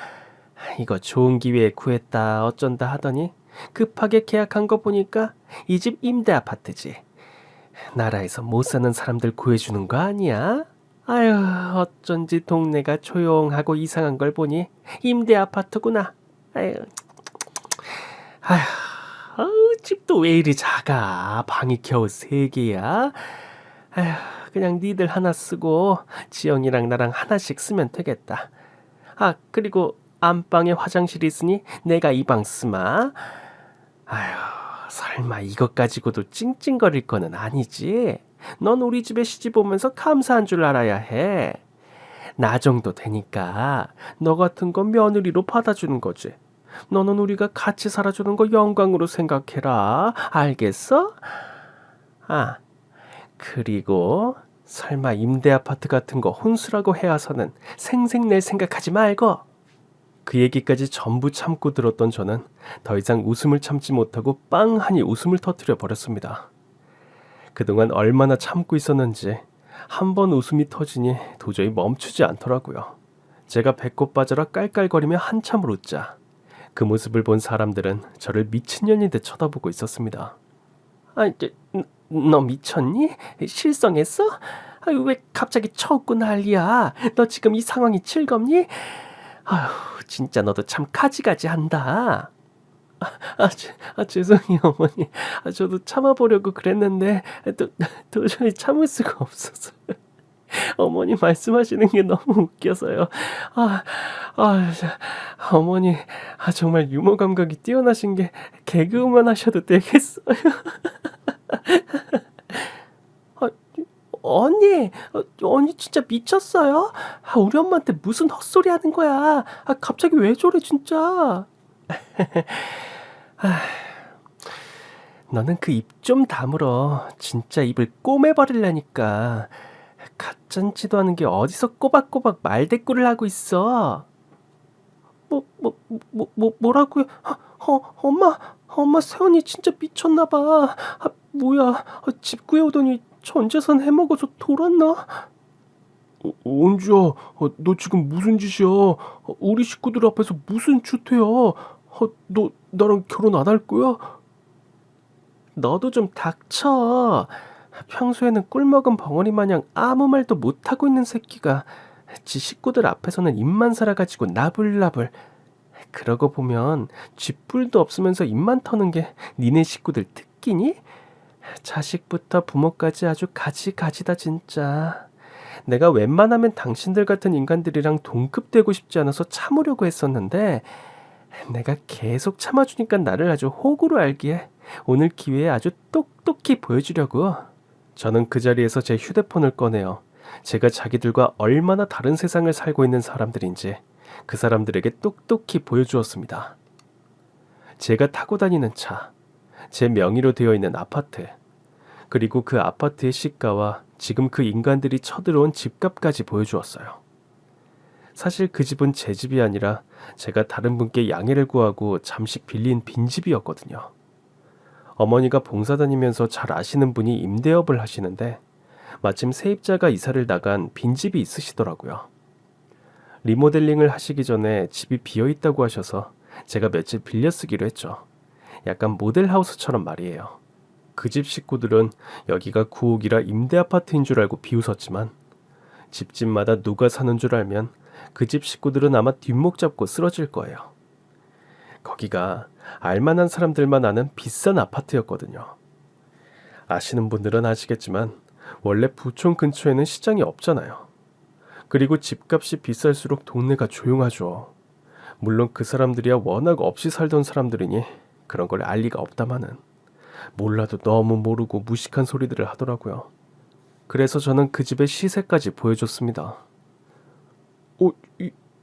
이거 좋은 기회에 구했다 어쩐다 하더니 급하게 계약한 거 보니까 이 집 임대 아파트지. 나라에서 못 사는 사람들 구해주는 거 아니야? 어쩐지 동네가 조용하고 이상한 걸 보니 임대 아파트구나. 집도 왜 이리 작아? 방이 겨우 3개야? 그냥 니들 하나 쓰고 지영이랑 나랑 하나씩 쓰면 되겠다. 그리고 안방에 화장실이 있으니 내가 이 방 쓰마. 설마 이것 가지고도 찡찡거릴 거는 아니지? 넌 우리 집에 시집 오면서 감사한 줄 알아야 해. 나 정도 되니까 너 같은 거 며느리로 받아주는 거지. 너는 우리가 같이 살아주는 거 영광으로 생각해라. 알겠어? 그리고 설마 임대 아파트 같은 거 혼수라고 해와서는 생색낼 생각하지 말고. 그 얘기까지 전부 참고 들었던 저는 더 이상 웃음을 참지 못하고 빵하니 웃음을 터뜨려 버렸습니다. 그동안 얼마나 참고 있었는지 한 번 웃음이 터지니 도저히 멈추지 않더라고요. 제가 배꼽 빠져라 깔깔거리며 한참을 웃자 그 모습을 본 사람들은 저를 미친년이듯 쳐다보고 있었습니다. 아, 너 미쳤니? 실성했어? 왜 갑자기 쳐웃고 난리야? 너 지금 이 상황이 즐겁니? 아휴, 진짜 너도 참 가지가지한다. 죄송해요, 어머니. 저도 참아보려고 그랬는데 도저히 참을 수가 없어서. 어머니 말씀하시는 게 너무 웃겨서요. 아, 어머니, 정말 유머 감각이 뛰어나신 게 개그우먼 하셔도 되겠어요. 아, 언니 진짜 미쳤어요? 우리 엄마한테 무슨 헛소리 하는 거야? 갑자기 왜 저래 진짜? 너는 그 입 좀 다물어. 진짜 입을 꼬매버릴라니까. 가짠지도 않은 게 어디서 꼬박꼬박 말대꾸를 하고 있어. 뭐라고요? 엄마 세연이 진짜 미쳤나봐. 뭐야, 집 구해오더니 전 재산 해먹어서 돌았나? 언주야, 너 지금 무슨 짓이야? 우리 식구들 앞에서 무슨 추태야? 너 나랑 결혼 안 할 거야? 너도 좀 닥쳐. 평소에는 꿀먹은 벙어리 마냥 아무 말도 못하고 있는 새끼가 지 식구들 앞에서는 입만 살아가지고 나불나불. 그러고 보면 쥐뿔도 없으면서 입만 터는 게 니네 식구들 특기니? 자식부터 부모까지 아주 가지가지다 진짜. 내가 웬만하면 당신들 같은 인간들이랑 동급되고 싶지 않아서 참으려고 했었는데 내가 계속 참아주니까 나를 아주 호구로 알기에 오늘 기회에 아주 똑똑히 보여주려고. 저는 그 자리에서 제 휴대폰을 꺼내어 제가 자기들과 얼마나 다른 세상을 살고 있는 사람들인지 그 사람들에게 똑똑히 보여주었습니다. 제가 타고 다니는 차, 제 명의로 되어 있는 아파트, 그리고 그 아파트의 시가와 지금 그 인간들이 쳐들어온 집값까지 보여주었어요. 사실 그 집은 제 집이 아니라 제가 다른 분께 양해를 구하고 잠시 빌린 빈집이었거든요. 어머니가 봉사 다니면서 잘 아시는 분이 임대업을 하시는데 마침 세입자가 이사를 나간 빈집이 있으시더라고요. 리모델링을 하시기 전에 집이 비어있다고 하셔서 제가 며칠 빌려 쓰기로 했죠. 약간 모델하우스처럼 말이에요. 그 집 식구들은 여기가 구옥이라 임대 아파트인 줄 알고 비웃었지만 집집마다 누가 사는 줄 알면 그 집 식구들은 아마 뒷목 잡고 쓰러질 거예요. 거기가 알만한 사람들만 아는 비싼 아파트였거든요. 아시는 분들은 아시겠지만 원래 부촌 근처에는 시장이 없잖아요. 그리고 집값이 비쌀수록 동네가 조용하죠. 물론 그 사람들이야 워낙 없이 살던 사람들이니 그런 걸 알 리가 없다마는 몰라도 너무 모르고 무식한 소리들을 하더라고요. 그래서 저는 그 집의 시세까지 보여줬습니다.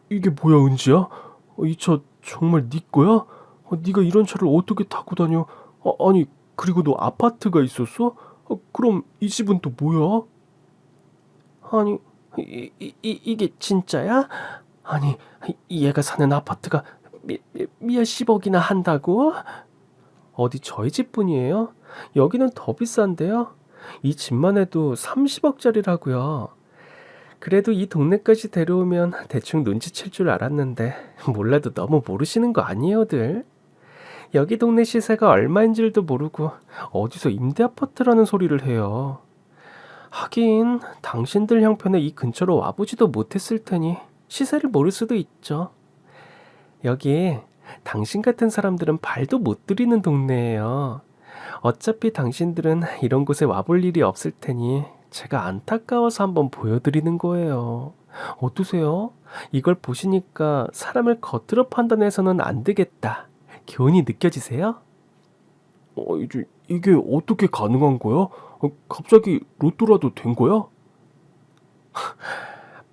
이게 뭐야 은지야? 이 차 정말 네 거야? 네가 이런 차를 어떻게 타고 다녀? 아니 그리고 너 아파트가 있었어? 그럼 이 집은 또 뭐야? 아니 이게 진짜야? 아니 얘가 사는 아파트가 몇십억이나 한다고? 어디 저희 집뿐이에요? 여기는 더 비싼데요? 이 집만 해도 30억짜리라고요. 그래도 이 동네까지 데려오면 대충 눈치챌 줄 알았는데 몰라도 너무 모르시는 거 아니에요들? 여기 동네 시세가 얼마인 줄도 모르고 어디서 임대 아파트라는 소리를 해요. 하긴 당신들 형편에 이 근처로 와보지도 못했을 테니 시세를 모를 수도 있죠. 여기 당신 같은 사람들은 발도 못 들이는 동네예요. 어차피 당신들은 이런 곳에 와볼 일이 없을 테니 제가 안타까워서 한번 보여드리는 거예요. 어떠세요? 이걸 보시니까 사람을 겉으로 판단해서는 안 되겠다. 교훈이 느껴지세요? 이게 어떻게 가능한 거야? 갑자기 로또라도 된 거야?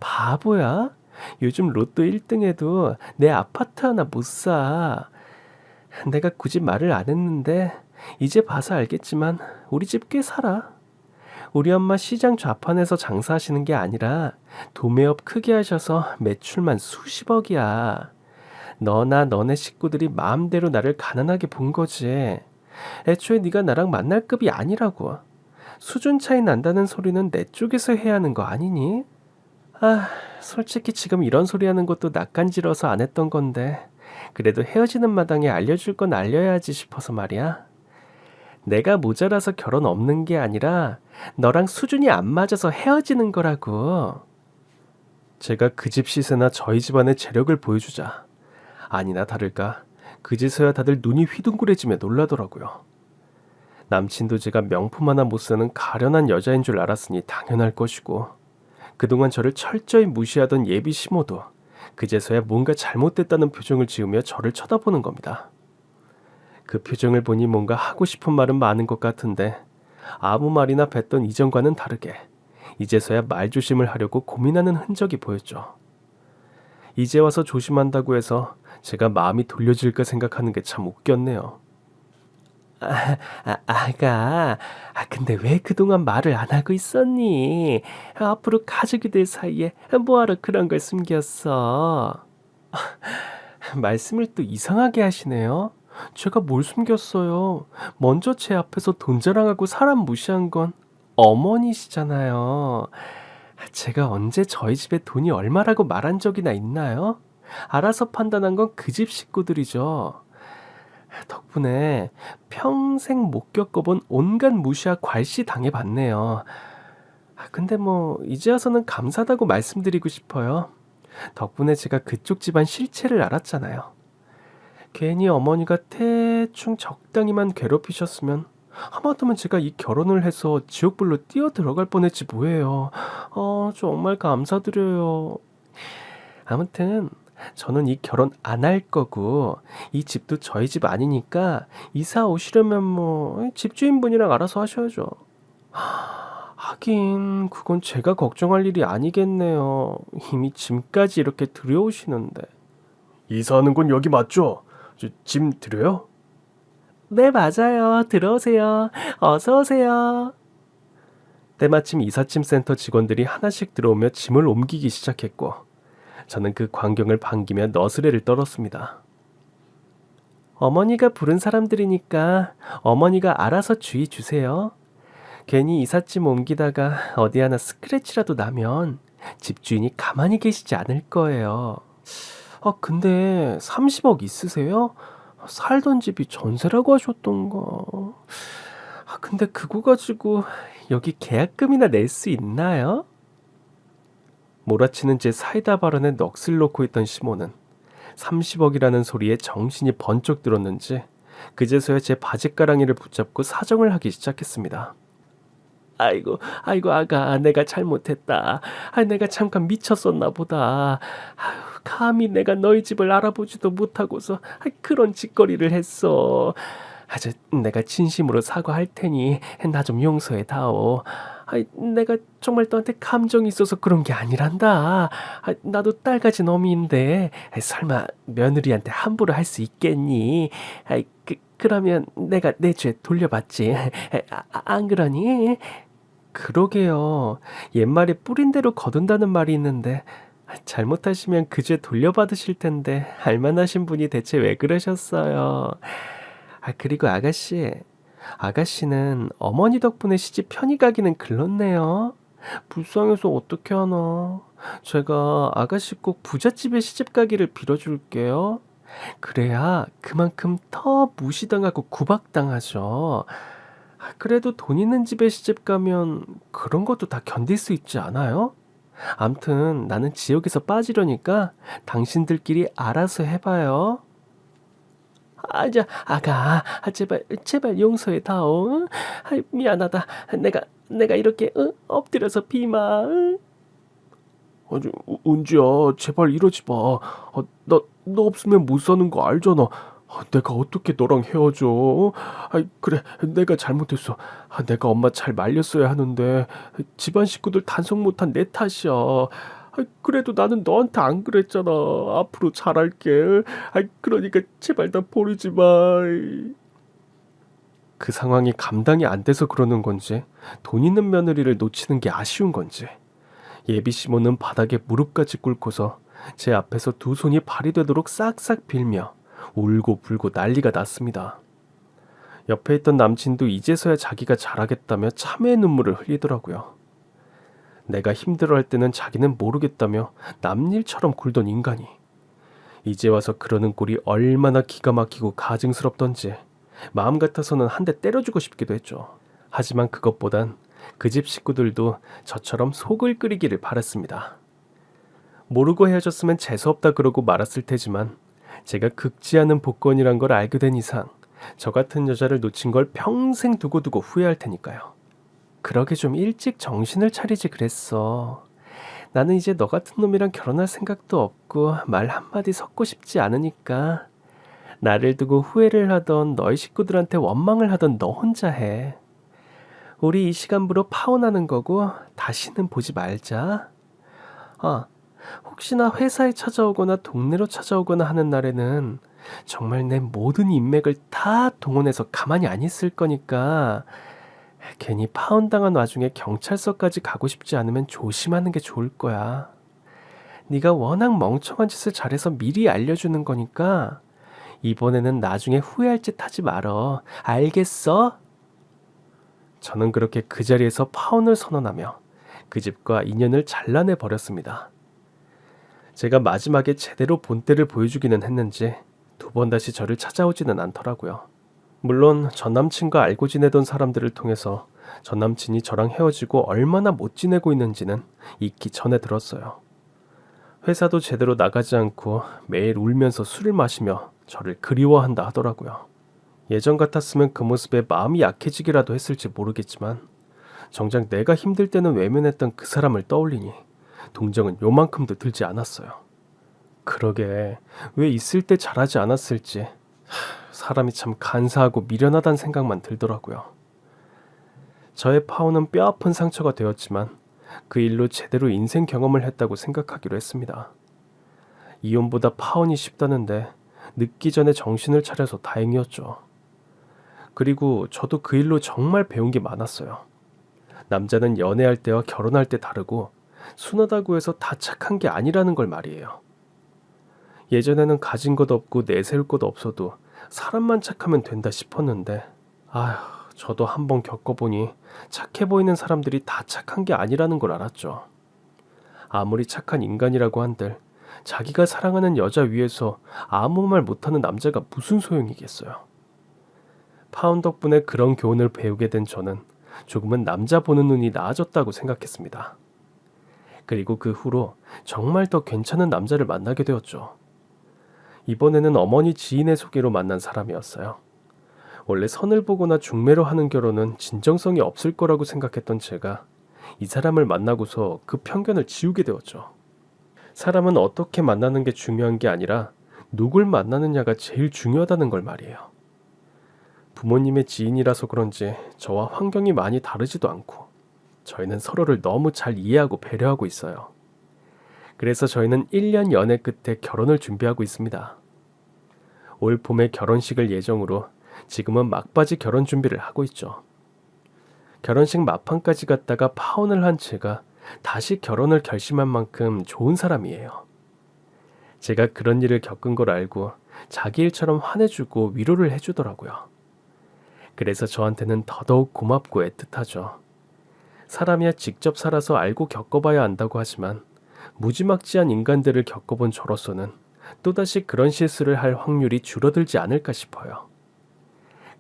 바보야? 요즘 로또 1등해도 내 아파트 하나 못 사. 내가 굳이 말을 안 했는데 이제 봐서 알겠지만 우리 집 꽤 살아. 우리 엄마 시장 좌판에서 장사하시는 게 아니라 도매업 크게 하셔서 매출만 수십억이야. 너나 너네 식구들이 마음대로 나를 가난하게 본 거지. 애초에 네가 나랑 만날 급이 아니라고. 수준 차이 난다는 소리는 내 쪽에서 해야 하는 거 아니니? 아, 솔직히 지금 이런 소리 하는 것도 낯간지러서 안 했던 건데 그래도 헤어지는 마당에 알려줄 건 알려야지 싶어서 말이야. 내가 모자라서 결혼 없는 게 아니라 너랑 수준이 안 맞아서 헤어지는 거라고. 제가 그 집 시세나 저희 집안의 재력을 보여주자. 아니나 다를까 그제서야 다들 눈이 휘둥그레지며 놀라더라고요. 남친도 제가 명품 하나 못 사는 가련한 여자인 줄 알았으니 당연할 것이고 그동안 저를 철저히 무시하던 예비 시모도 그제서야 뭔가 잘못됐다는 표정을 지으며 저를 쳐다보는 겁니다. 그 표정을 보니 뭔가 하고 싶은 말은 많은 것 같은데 아무 말이나 뱉던 이전과는 다르게 이제서야 말조심을 하려고 고민하는 흔적이 보였죠. 이제 와서 조심한다고 해서 제가 마음이 돌려질까 생각하는 게 참 웃겼네요. 아가, 근데 왜 그동안 말을 안 하고 있었니? 앞으로 가족이 될 사이에 뭐하러 그런 걸 숨겼어? 말씀을 또 이상하게 하시네요. 제가 뭘 숨겼어요? 먼저 제 앞에서 돈 자랑하고 사람 무시한 건 어머니시잖아요. 제가 언제 저희 집에 돈이 얼마라고 말한 적이나 있나요? 알아서 판단한 건 그 집 식구들이죠. 덕분에 평생 못 겪어본 온갖 무시와 괄시 당해봤네요. 근데 뭐 이제 와서는 감사하다고 말씀드리고 싶어요. 덕분에 제가 그쪽 집안 실체를 알았잖아요. 괜히 어머니가 대충 적당히만 괴롭히셨으면 하마터면 제가 이 결혼을 해서 지옥불로 뛰어 들어갈 뻔했지 뭐예요. 정말 감사드려요. 아무튼 저는 이 결혼 안 할 거고 이 집도 저희 집 아니니까 이사 오시려면 뭐 집주인분이랑 알아서 하셔야죠. 하긴 그건 제가 걱정할 일이 아니겠네요. 이미 짐까지 이렇게 들여오시는데. 이사하는 건 여기 맞죠? 짐 드려요? 네, 맞아요. 들어오세요. 어서 오세요. 때마침 이삿짐 센터 직원들이 하나씩 들어오며 짐을 옮기기 시작했고 저는 그 광경을 반기며 너스레를 떨었습니다. 어머니가 부른 사람들이니까 어머니가 알아서 주의 주세요. 괜히 이삿짐 옮기다가 어디 하나 스크래치라도 나면 집주인이 가만히 계시지 않을 거예요. 근데 30억 있으세요? 살던 집이 전세라고 하셨던가. 근데 그거 가지고 여기 계약금이나 낼 수 있나요? 몰아치는 제 사이다 발언에 넋을 놓고 있던 시모는 30억이라는 소리에 정신이 번쩍 들었는지 그제서야 제 바짓가랑이를 붙잡고 사정을 하기 시작했습니다. 아이고 아가, 내가 잘못했다. 내가 잠깐 미쳤었나 보다. 감히 내가 너희 집을 알아보지도 못하고서 그런 짓거리를 했어. 내가 진심으로 사과할 테니 나 좀 용서해 다오. 내가 정말 너한테 감정이 있어서 그런 게 아니란다. 나도 딸 가진 어미인데 설마 며느리한테 함부로 할 수 있겠니? 그러면 내가 내 죄 돌려받지. 안 그러니? 그러게요. 옛말에 뿌린 대로 거둔다는 말이 있는데 잘못하시면 그 죄 돌려받으실 텐데 알만하신 분이 대체 왜 그러셨어요? 그리고 아가씨는 어머니 덕분에 시집 편히 가기는 글렀네요. 불쌍해서 어떻게 하나. 제가 아가씨 꼭 부잣집에 시집 가기를 빌어줄게요. 그래야 그만큼 더 무시당하고 구박당하죠. 그래도 돈 있는 집에 시집 가면 그런 것도 다 견딜 수 있지 않아요? 암튼 나는 지옥에서 빠지려니까 당신들끼리 알아서 해봐요. 아가, 제발 용서해 다오. 미안하다. 내가 이렇게 엎드려서 비마. 은지야, 제발 이러지 마. 너 없으면 못 사는 거 알잖아. 내가 어떻게 너랑 헤어져? 그래, 내가 잘못했어. 내가 엄마 잘 말렸어야 하는데 집안 식구들 단속 못한 내 탓이야. 그래도 나는 너한테 안 그랬잖아. 앞으로 잘할게. 그러니까 제발 나 버리지 마. 그 상황이 감당이 안 돼서 그러는 건지 돈 있는 며느리를 놓치는 게 아쉬운 건지 예비 시모는 바닥에 무릎까지 꿇고서 제 앞에서 두 손이 발이 되도록 싹싹 빌며 울고 불고 난리가 났습니다. 옆에 있던 남친도 이제서야 자기가 잘하겠다며 참회의 눈물을 흘리더라고요. 내가 힘들어할 때는 자기는 모르겠다며 남일처럼 굴던 인간이 이제 와서 그러는 꼴이 얼마나 기가 막히고 가증스럽던지 마음 같아서는 한 대 때려주고 싶기도 했죠. 하지만 그것보단 그 집 식구들도 저처럼 속을 끓이기를 바랐습니다. 모르고 헤어졌으면 재수없다 그러고 말았을 테지만 제가 극지 않은 복권이란 걸 알게 된 이상 저 같은 여자를 놓친 걸 평생 두고두고 후회할 테니까요. 그러게 좀 일찍 정신을 차리지 그랬어. 나는 이제 너 같은 놈이랑 결혼할 생각도 없고 말 한마디 섞고 싶지 않으니까 나를 두고 후회를 하던 너희 식구들한테 원망을 하던 너 혼자 해. 우리 이 시간부로 파혼하는 거고 다시는 보지 말자. 아, 혹시나 회사에 찾아오거나 동네로 찾아오거나 하는 날에는 정말 내 모든 인맥을 다 동원해서 가만히 안 있을 거니까 괜히 파혼당한 와중에 경찰서까지 가고 싶지 않으면 조심하는 게 좋을 거야. 네가 워낙 멍청한 짓을 잘해서 미리 알려주는 거니까 이번에는 나중에 후회할 짓 하지 말어. 알겠어? 저는 그렇게 그 자리에서 파혼을 선언하며 그 집과 인연을 잘라내 버렸습니다. 제가 마지막에 제대로 본때를 보여주기는 했는지 두 번 다시 저를 찾아오지는 않더라고요. 물론 전 남친과 알고 지내던 사람들을 통해서 전 남친이 저랑 헤어지고 얼마나 못 지내고 있는지는 익히 전해 들었어요. 회사도 제대로 나가지 않고 매일 울면서 술을 마시며 저를 그리워한다 하더라고요. 예전 같았으면 그 모습에 마음이 약해지기라도 했을지 모르겠지만 정작 내가 힘들 때는 외면했던 그 사람을 떠올리니 동정은 요만큼도 들지 않았어요. 그러게 왜 있을 때 잘하지 않았을지 사람이 참 간사하고 미련하다는 생각만 들더라고요. 저의 파혼은 뼈아픈 상처가 되었지만 그 일로 제대로 인생 경험을 했다고 생각하기로 했습니다. 이혼보다 파혼이 쉽다는데 늦기 전에 정신을 차려서 다행이었죠. 그리고 저도 그 일로 정말 배운 게 많았어요. 남자는 연애할 때와 결혼할 때 다르고 순하다고 해서 다 착한 게 아니라는 걸 말이에요. 예전에는 가진 것 없고 내세울 것 없어도 사람만 착하면 된다 싶었는데 아휴, 저도 한번 겪어보니 착해 보이는 사람들이 다 착한 게 아니라는 걸 알았죠. 아무리 착한 인간이라고 한들 자기가 사랑하는 여자 위에서 아무 말 못하는 남자가 무슨 소용이겠어요. 파혼 덕분에 그런 교훈을 배우게 된 저는 조금은 남자 보는 눈이 나아졌다고 생각했습니다. 그리고 그 후로 정말 더 괜찮은 남자를 만나게 되었죠. 이번에는 어머니 지인의 소개로 만난 사람이었어요. 원래 선을 보거나 중매로 하는 결혼은 진정성이 없을 거라고 생각했던 제가 이 사람을 만나고서 그 편견을 지우게 되었죠. 사람은 어떻게 만나는 게 중요한 게 아니라 누굴 만나느냐가 제일 중요하다는 걸 말이에요. 부모님의 지인이라서 그런지 저와 환경이 많이 다르지도 않고 저희는 서로를 너무 잘 이해하고 배려하고 있어요. 그래서 저희는 1년 연애 끝에 결혼을 준비하고 있습니다. 올 봄에 결혼식을 예정으로 지금은 막바지 결혼 준비를 하고 있죠. 결혼식 막판까지 갔다가 파혼을 한 제가 다시 결혼을 결심한 만큼 좋은 사람이에요. 제가 그런 일을 겪은 걸 알고 자기 일처럼 화내주고 위로를 해주더라고요. 그래서 저한테는 더더욱 고맙고 애틋하죠. 사람이야 직접 살아서 알고 겪어봐야 안다고 하지만 무지막지한 인간들을 겪어본 저로서는 또다시 그런 실수를 할 확률이 줄어들지 않을까 싶어요.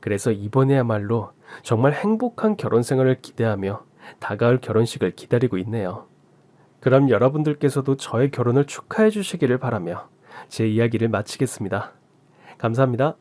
그래서 이번에야말로 정말 행복한 결혼 생활을 기대하며 다가올 결혼식을 기다리고 있네요. 그럼 여러분들께서도 저의 결혼을 축하해 주시기를 바라며 제 이야기를 마치겠습니다. 감사합니다.